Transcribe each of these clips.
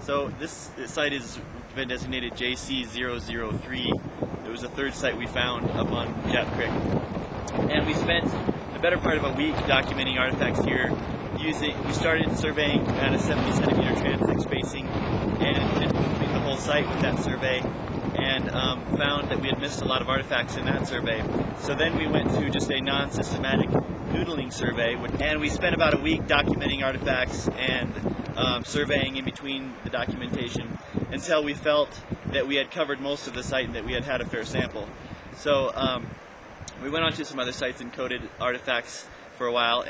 So this site has been designated JC003. It was the third site we found up on Gap Creek. And we spent the better part of a week documenting artifacts here. We started surveying at a 70 centimeter transect spacing and did complete the whole site with that survey, and found that we had missed a lot of artifacts in that survey. So then we went to just a non-systematic noodling survey, and we spent about a week documenting artifacts and surveying in between the documentation until we felt that we had covered most of the site and that we had had a fair sample. So we went on to some other sites and coded artifacts for a while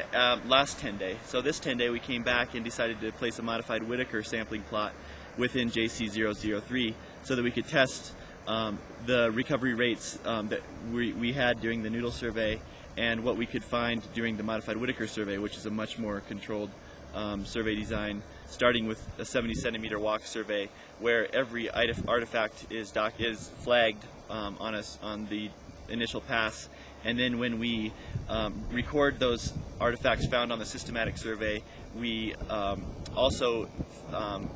last 10 day. So this 10 day we came back and decided to place a modified Whittaker sampling plot within JC003 so that we could test the recovery rates that we had during the noodle survey and what we could find during the modified Whittaker survey, which is a much more controlled survey design, starting with a 70 centimeter walk survey where every artifact is flagged on the initial pass, and then when we record those artifacts found on the systematic survey, we also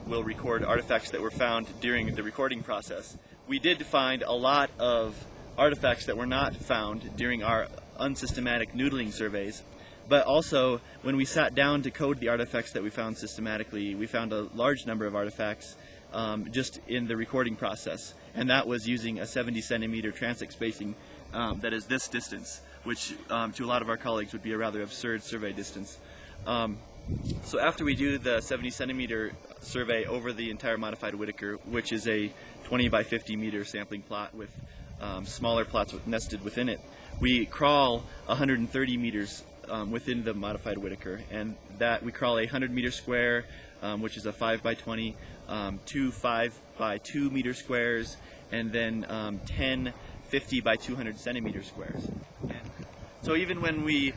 will record artifacts that were found during the recording process. We did find a lot of artifacts that were not found during our unsystematic noodling surveys, but also when we sat down to code the artifacts that we found systematically, we found a large number of artifacts just in the recording process, and that was using a 70 centimeter transect spacing that is this distance, which to a lot of our colleagues would be a rather absurd survey distance. So after we do the 70 centimeter survey over the entire modified Whittaker, which is a 20 by 50 meter sampling plot with smaller plots nested within it, we crawl 130 meters within the modified Whittaker, and that we crawl a 100 meter square, which is a 5 by 20, two 5 by 2 meter squares, and then 10 50 by 200 centimeter squares. So even when we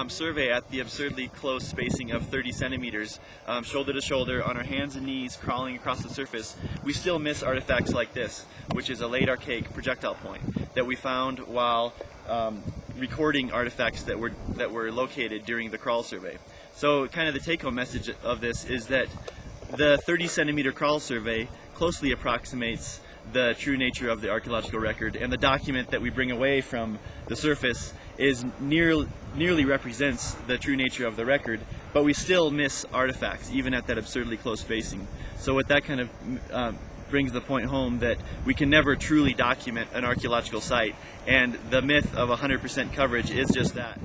survey at the absurdly close spacing of 30 centimeters, shoulder to shoulder, on our hands and knees, crawling across the surface, we still miss artifacts like this, which is a late archaic projectile point that we found while recording artifacts that were located during the crawl survey. So kind of the take-home message of this is that the 30 centimeter crawl survey closely approximates the true nature of the archaeological record, and the document that we bring away from the surface is nearly represents the true nature of the record, but we still miss artifacts even at that absurdly close spacing. So what that kind of brings the point home that we can never truly document an archaeological site, and the myth of 100% coverage is just that.